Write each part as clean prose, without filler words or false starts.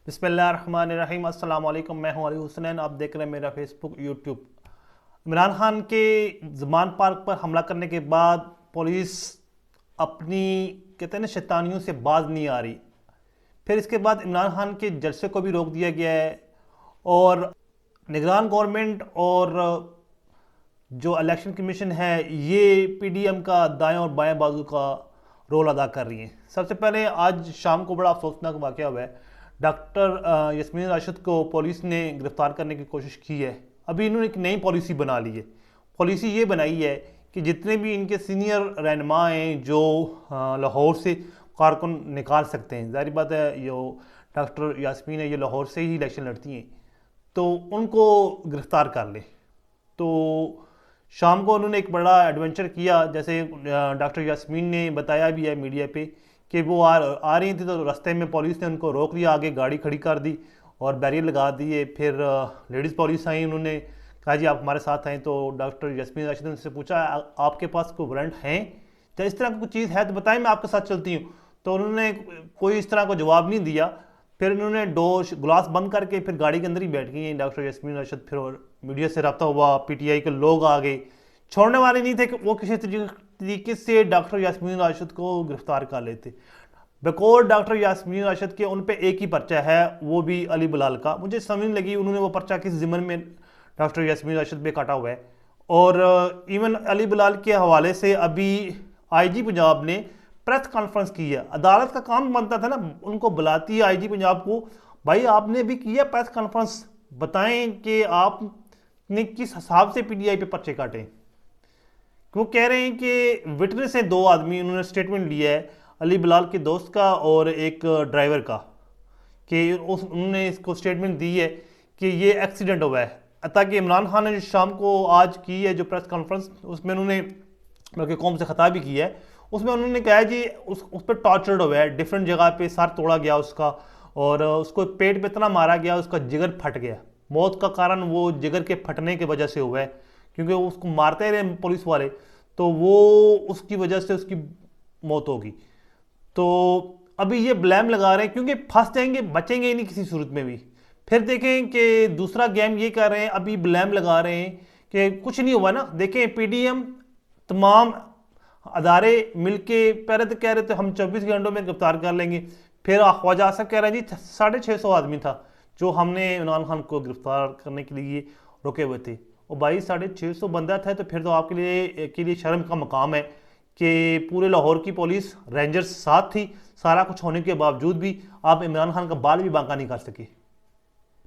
बिस्मिल्लाहिर्रहमानिर्रहीम। अस्सलाम वालेकुम। मैं हूं अली हुसनैन। आप देख रहे हैं मेरा फेसबुक यूट्यूब। इमरान खान के ज़मान पार्क पर हमला करने के बाद पुलिस अपनी कहते हैं ना शैतानियों से बाज नहीं आ रही। फिर इसके बाद इमरान खान के जलसे को भी रोक दिया गया है और निगरान गवर्नमेंट और जो इलेक्शन कमीशन है ये पीडीएम का दाएं और बाएं बाजू का रोल अदा कर रही है। सबसे पहले आज शाम को बड़ा अफसोसनाक वाक़या हुआ है। डॉक्टर यास्मीन राशिद को पुलिस ने गिरफ्तार करने की कोशिश की है। अभी इन्होंने एक नई पॉलिसी बना ली है। पॉलिसी ये बनाई है कि जितने भी इनके सीनियर रहनुमा हैं जो लाहौर से कारकुन निकाल सकते हैं, ज़ाहिर बात है यो डॉक्टर यास्मीन है, ये लाहौर से ही इलेक्शन लड़ती हैं, तो उनको गिरफ्तार कर ले। तो शाम को उन्होंने एक बड़ा एडवेंचर किया। जैसे डॉक्टर यास्मीन ने बताया भी है मीडिया पे कि वो आ रही थी तो रास्ते में पुलिस ने उनको रोक लिया, आगे गाड़ी खड़ी कर दी और बैरियर लगा दिए। फिर लेडीज़ पुलिस आई, उन्होंने कहा जी आप हमारे साथ आएँ। तो डॉक्टर यास्मीन राशिद ने उनसे पूछा आपके पास कोई वारंट हैं, तो इस तरह की कुछ चीज़ है तो बताएं, मैं आपके साथ चलती हूँ। तो उन्होंने कोई इस तरह का जवाब नहीं दिया। फिर इन्होंने डोर ग्लास बंद करके फिर गाड़ी के अंदर ही बैठ गई डॉक्टर यास्मीन राशिद। फिर मीडिया से रब्ता हुआ, पीटीआई के लोग आ गए, छोड़ने वाले नहीं थे कि वो किसी तरीके से डॉक्टर यास्मीन राशिद को गिरफ्तार कर लेते। बकौल डॉक्टर यास्मीन राशिद के उन पे एक ही पर्चा है, वो भी अली बिलाल का। मुझे समझ नहीं लगी उन्होंने वो पर्चा किस ज़िम्मन में डॉक्टर यास्मीन राशिद पे काटा हुआ है। और इवन अली बिलाल के हवाले से अभी आईजी पंजाब ने प्रेस कॉन्फ्रेंस की है। अदालत का काम बनता था ना, उनको बुलाती है आईजी पंजाब को, भाई आपने भी किया प्रेस कॉन्फ्रेंस, बताएं कि आपने किस हिसाब से पीटीआई पे पर्चे काटे। वो कह रहे हैं कि विटनेस है दो आदमी, उन्होंने स्टेटमेंट लिया है अली बिलाल के दोस्त का और एक ड्राइवर का, कि उन्होंने इसको स्टेटमेंट दी है कि ये एक्सीडेंट हुआ है। ताकि इमरान खान ने जो शाम को आज की है जो प्रेस कॉन्फ्रेंस, उसमें उन्होंने बल्कि कौम से खिताब भी किया है। उसमें उन्होंने कहा जी उस पर टॉर्चर्ड हुआ है, डिफरेंट जगह पे सर तोड़ा गया उसका और उसको पेट पे इतना मारा गया उसका जिगर फट गया। मौत का कारण वो जिगर के फटने की वजह से हुआ है, क्योंकि उसको मारते रहे पुलिस वाले, तो वो उसकी वजह से उसकी मौत होगी। तो अभी ये ब्लेम लगा रहे हैं क्योंकि फंस जाएंगे, बचेंगे ही नहीं किसी सूरत में भी। फिर देखें कि दूसरा गेम ये कर रहे हैं, अभी ब्लेम लगा रहे हैं कि कुछ नहीं हुआ ना। देखें पीडीएम तमाम अदारे मिलके पहले तो कह रहे थे हम 24 घंटों में गिरफ्तार कर लेंगे, फिर ख्वाजा आसफ कह रहे हैं जी 650 आदमी था जो हमने इमरान खान को गिरफ्तार करने के लिए रुके हुए थे। और भाई 650 बंदा था, तो फिर तो आपके लिए शर्म का मकाम है कि पूरे लाहौर की पुलिस रेंजर्स साथ थी, सारा कुछ होने के बावजूद भी आप इमरान खान का बाल भी बांका नहीं कर सके।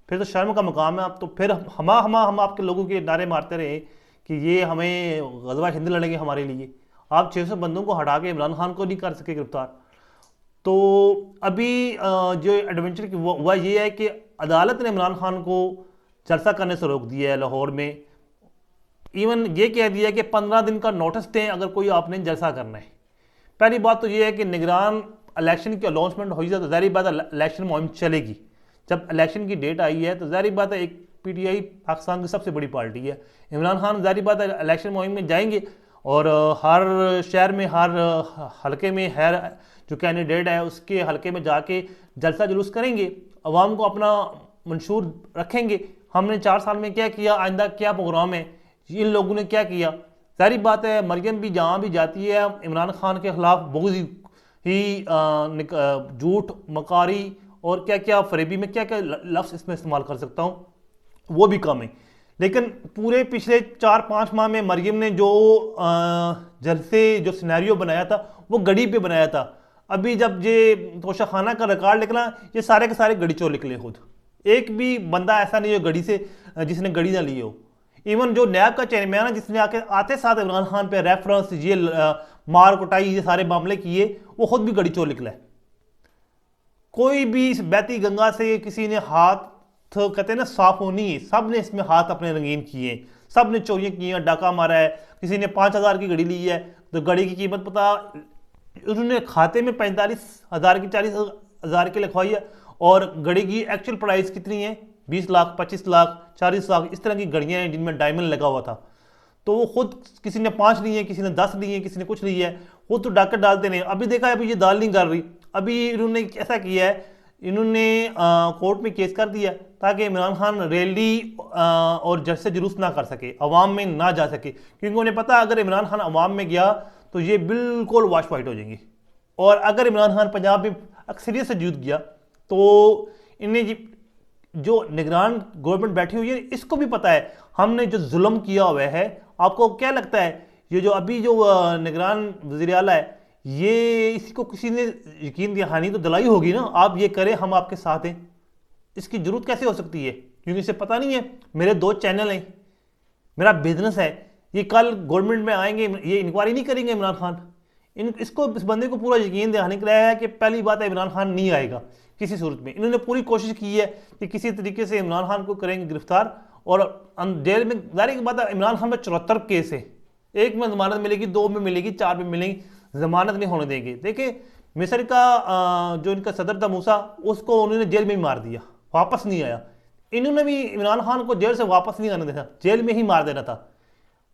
फिर तो शर्म का मकाम है। आप तो फिर हम आपके लोगों के नारे मारते रहे कि ये हमें ग़ज़वा हिंद लड़ेंगे हमारे लिए, आप 600 बंदों को हटा के इमरान खान को नहीं कर सके गिरफ्तार। तो अभी जो एडवेंचर की हुआ ये है कि अदालत ने इमरान खान को जलसा करने से रोक दिया है लाहौर में। इवन ये कह दिया कि 15 दिन का नोटिस दें अगर कोई आपने जलसा करना है। पहली बात तो ये है कि निगरान इलेक्शन की अनाउंसमेंट हुई है तो ज़ाहिर बात है इलेक्शन मुहिम चलेगी। जब इलेक्शन की डेट आई है तो ज़ाहिर बात है एक पीटीआई पाकिस्तान की सबसे बड़ी पार्टी है, इमरान खान ज़ाहिर बात है इलेक्शन मुहिम में जाएंगे और हर शहर में हर हलके में हर जो कैंडिडेट है उसके हलके में जाके जलसा जुलूस करेंगे, अवाम को अपना मंशूर रखेंगे। हमने 4 साल में क्या किया, आइंदा क्या प्रोग्राम है, इन लोगों ने क्या किया। सारी बात है मरियम भी जहाँ भी जाती है इमरान खान के ख़िलाफ़ बहुत ही झूठ मकारी और क्या क्या फरेबी में क्या क्या लफ्ज़ इसमें इस्तेमाल कर सकता हूँ वो भी कम है। लेकिन पूरे पिछले 4-5 माह में मरियम ने जो जलसे जो सिनेरियो बनाया था वो गड़ी पे बनाया था। अभी जब ये तोशाखाना का रिकॉर्ड निकला, ये सारे के सारे गड़ी चोर निकले खुद। एक भी बंदा ऐसा नहीं हो गड़ी से जिसने गड़ी ना ली हो। इवन जो नैब का चेयरमैन है जिसने आके आते साथ इमरान खान पे रेफरेंस ये मार कुटाई ये सारे मामले किए, वो खुद भी गड़ी चोर निकला है। कोई भी इस बहती गंगा से किसी ने हाथ कहते हैं ना साफ होनी है, सब ने इसमें हाथ अपने रंगीन किए, सब ने चोरियाँ की हैं, डाका मारा है। किसी ने 5,000 की घड़ी ली है तो घड़ी की कीमत पता उन्होंने खाते में 45,000 की 40,000 की लिखवाई है और घड़ी की एक्चुअल प्राइस कितनी है 20 लाख 25 लाख 40 लाख इस तरह की घड़ियाँ हैं जिनमें डायमंड लगा हुआ था। तो वो खुद किसी ने 5 लिए हैं, किसी ने 10 लिए हैं, किसी ने कुछ लिया है, वो तो डाकर डालते नहीं। अभी देखा है अभी ये दाल नहीं कर रही, अभी इन्होंने ऐसा किया है इन्होंने कोर्ट में केस कर दिया ताकि इमरान खान रैली और जश्न जुलूस ना कर सके, अवाम में ना जा सके, क्योंकि उन्हें पता अगर इमरान खान अवाम में गया तो ये बिल्कुल वॉश वाइट हो जाएंगे। और अगर इमरान खान पंजाब में अक्सरियत से जीत गया तो इन्हें जो निगरान गवर्नमेंट बैठी हुई है इसको भी पता है हमने जो जुल्म किया हुआ है। आपको क्या लगता है ये जो अभी जो निगरान वज़ीर आला है ये इसको किसी ने यकीन दहानी तो दिलाई होगी ना, आप ये करें हम आपके साथ हैं, इसकी जरूरत कैसे हो सकती है? क्योंकि इसे पता नहीं है मेरे 2 चैनल हैं, मेरा बिजनेस है, ये कल गवर्नमेंट में आएंगे, ये इंक्वायरी नहीं करेंगे इमरान खान। इसको इस बंदे को पूरा यकीन दहानी कराया है कि पहली बात है इमरान खान नहीं आएगा किसी सूरत में। इन्होंने पूरी कोशिश की है कि किसी तरीके से इमरान खान को करेंगे गिरफ्तार और जेल में। जाहिर की बात है इमरान खान में 74 केस है, 1 में जमानत मिलेगी, 2 में मिलेगी, 4 में मिलेगी, जमानत नहीं होने देंगे। देखिए मिस्र का जो इनका सदर था मूसा, उसको उन्होंने जेल में ही मार दिया, वापस नहीं आया। इन्होंने भी इमरान खान को जेल से वापस नहीं आने देना, जेल में ही मार देना था।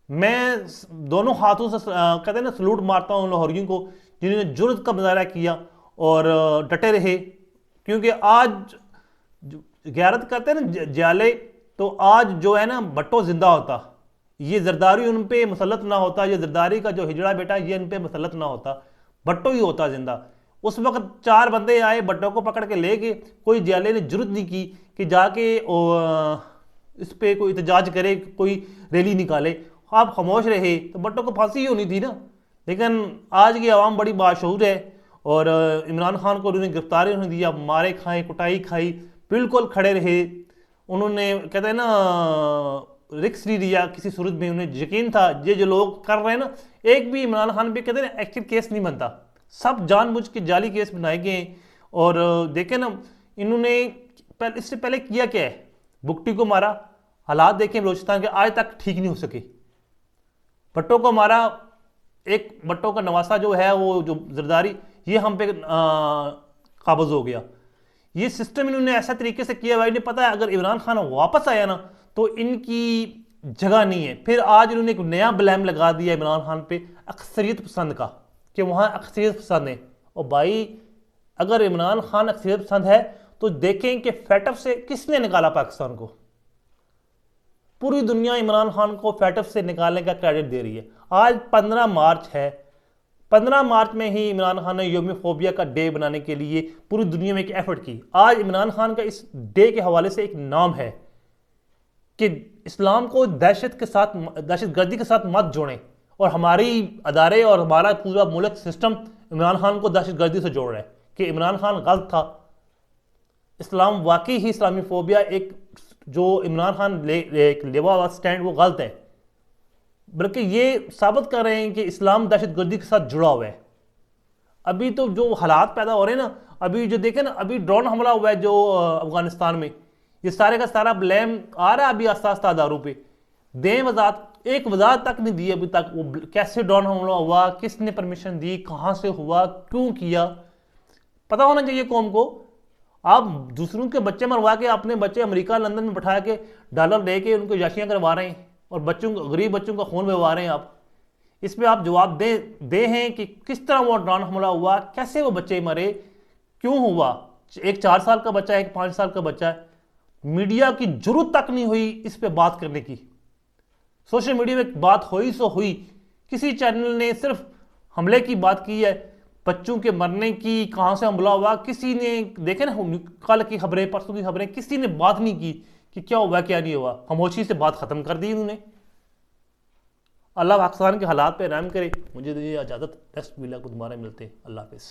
मैं दोनों हाथों से कहते हैं ना सलूट मारता हूँ लाहौरियों को जिन्होंने जुर्रत का मुजाहरा किया और डटे रहे, क्योंकि आज गैरत करते हैं ना जाले, तो आज जो है ना भट्टो जिंदा होता, ये जरदारी उन पे मुसल्लत ना होता, ये जरदारी का जो हिजड़ा बेटा ये इन पे मुसल्लत ना होता, भट्टो ही होता जिंदा। उस वक्त 4 बंदे आए, भट्टो को पकड़ के ले गए, कोई जाले ने जरूरत नहीं की कि जाके इस पे कोई एहतजाज करे, कोई रैली निकाले, आप खामोश रहे तो भट्टो को फांसी ही होनी थी ना। लेकिन आज की आवाम बड़ी बाशऊर है और इमरान खान को उन्होंने गिरफ्तारी उन्होंने दिया, मारे खाए, कुटाई खाई, बिल्कुल खड़े रहे। उन्होंने कहते हैं ना रिक्स नहीं लिया किसी सूरत में, उन्हें यकीन था ये जो लोग कर रहे हैं ना, एक भी इमरान खान पे कहते हैं ना एक्टिव केस नहीं बनता, सब जानबूझ के जाली केस बनाए गए। और देखें ना इन्होंने इससे पहले किया क्या है, बुकटी को मारा, हालात देखें बलोचिस्तान के आज तक ठीक नहीं हो सके। भट्टो को मारा, एक भट्टो का नवासा जो है वो जो जरदारी, ये हम पे काबज हो गया। ये सिस्टम इन्होंने ऐसा तरीके से किया हुआ, इन्हें पता है अगर इमरान खान वापस आया ना तो इनकी जगह नहीं है। फिर आज इन्होंने एक नया ब्लेम लगा दिया इमरान खान पे अक्सरियत पसंद का, कि वहाँ अक्सरियत पसंद है। और भाई अगर इमरान खान अक्सरियत पसंद है तो देखें कि फैटफ से किसने निकाला पाकिस्तान को। पूरी दुनिया इमरान खान को फैटफ से निकालने का क्रेडिट दे रही है। आज 15 मार्च है, 15 मार्च में ही इमरान खान ने योमोफोबिया का डे बनाने के लिए पूरी दुनिया में एक एफर्ट की। आज इमरान खान का इस डे के हवाले से एक नाम है कि इस्लाम को दहशत के साथ, दहशतगर्दी के साथ मत जोड़ें, और हमारी अदारे और हमारा पूरा मुल्क सिस्टम इमरान खान को दहशतगर्दी से जोड़ रहा है कि इमरान खान गलत था। इस्लाम वाकई ही इस्लामी फोबिया एक जो इमरान खान लेवा हुआ स्टैंड वो गलत है, बल्कि ये साबित कर रहे हैं कि इस्लाम दहशतगर्दी के साथ जुड़ा हुआ है। अभी तो जो हालात पैदा हो रहे हैं ना, अभी जो देखें ना, अभी ड्रोन हमला हुआ है जो अफगानिस्तान में, ये सारे का सारा ब्लेम आ रहा है अभी आस्ता आस्ता अदारों पे। दें वजाहत, एक वजाहत तक नहीं दी अभी तक, वो कैसे ड्रोन हमला हुआ, किसने परमिशन दी, कहाँ से हुआ, क्यों किया, पता होना चाहिए कौम को। आप दूसरों के बच्चे मरवा के अपने बच्चे अमेरिका लंदन में बैठा के डॉलर दे के उनको याशियाँ करवा रहे हैं और बच्चों को, गरीब बच्चों का खून बहवा रहे हैं। आप इस पर आप जवाब दे हैं कि किस तरह वो ड्रोन हमला हुआ, कैसे वो बच्चे मरे, क्यों हुआ। एक 4 साल का बच्चा है, एक 5 साल का बच्चा है। मीडिया की जरूरत तक नहीं हुई इस पे बात करने की। सोशल मीडिया में बात हुई सो हुई, किसी चैनल ने सिर्फ हमले की बात की है, बच्चों के मरने की, कहाँ से हमला हुआ, किसी ने देखे ना कल की खबरें, परसों की खबरें, किसी ने बात नहीं की कि क्या हुआ क्या नहीं हुआ। खामोशी से बात खत्म कर दी उन्होंने। अल्लाह पाकिस्तान के हालात पे रहम करे। मुझे तो ये इजाज़त, नेक्स्ट वीडियो को दोबारा मिलते हैं। अल्लाह हाफिज़।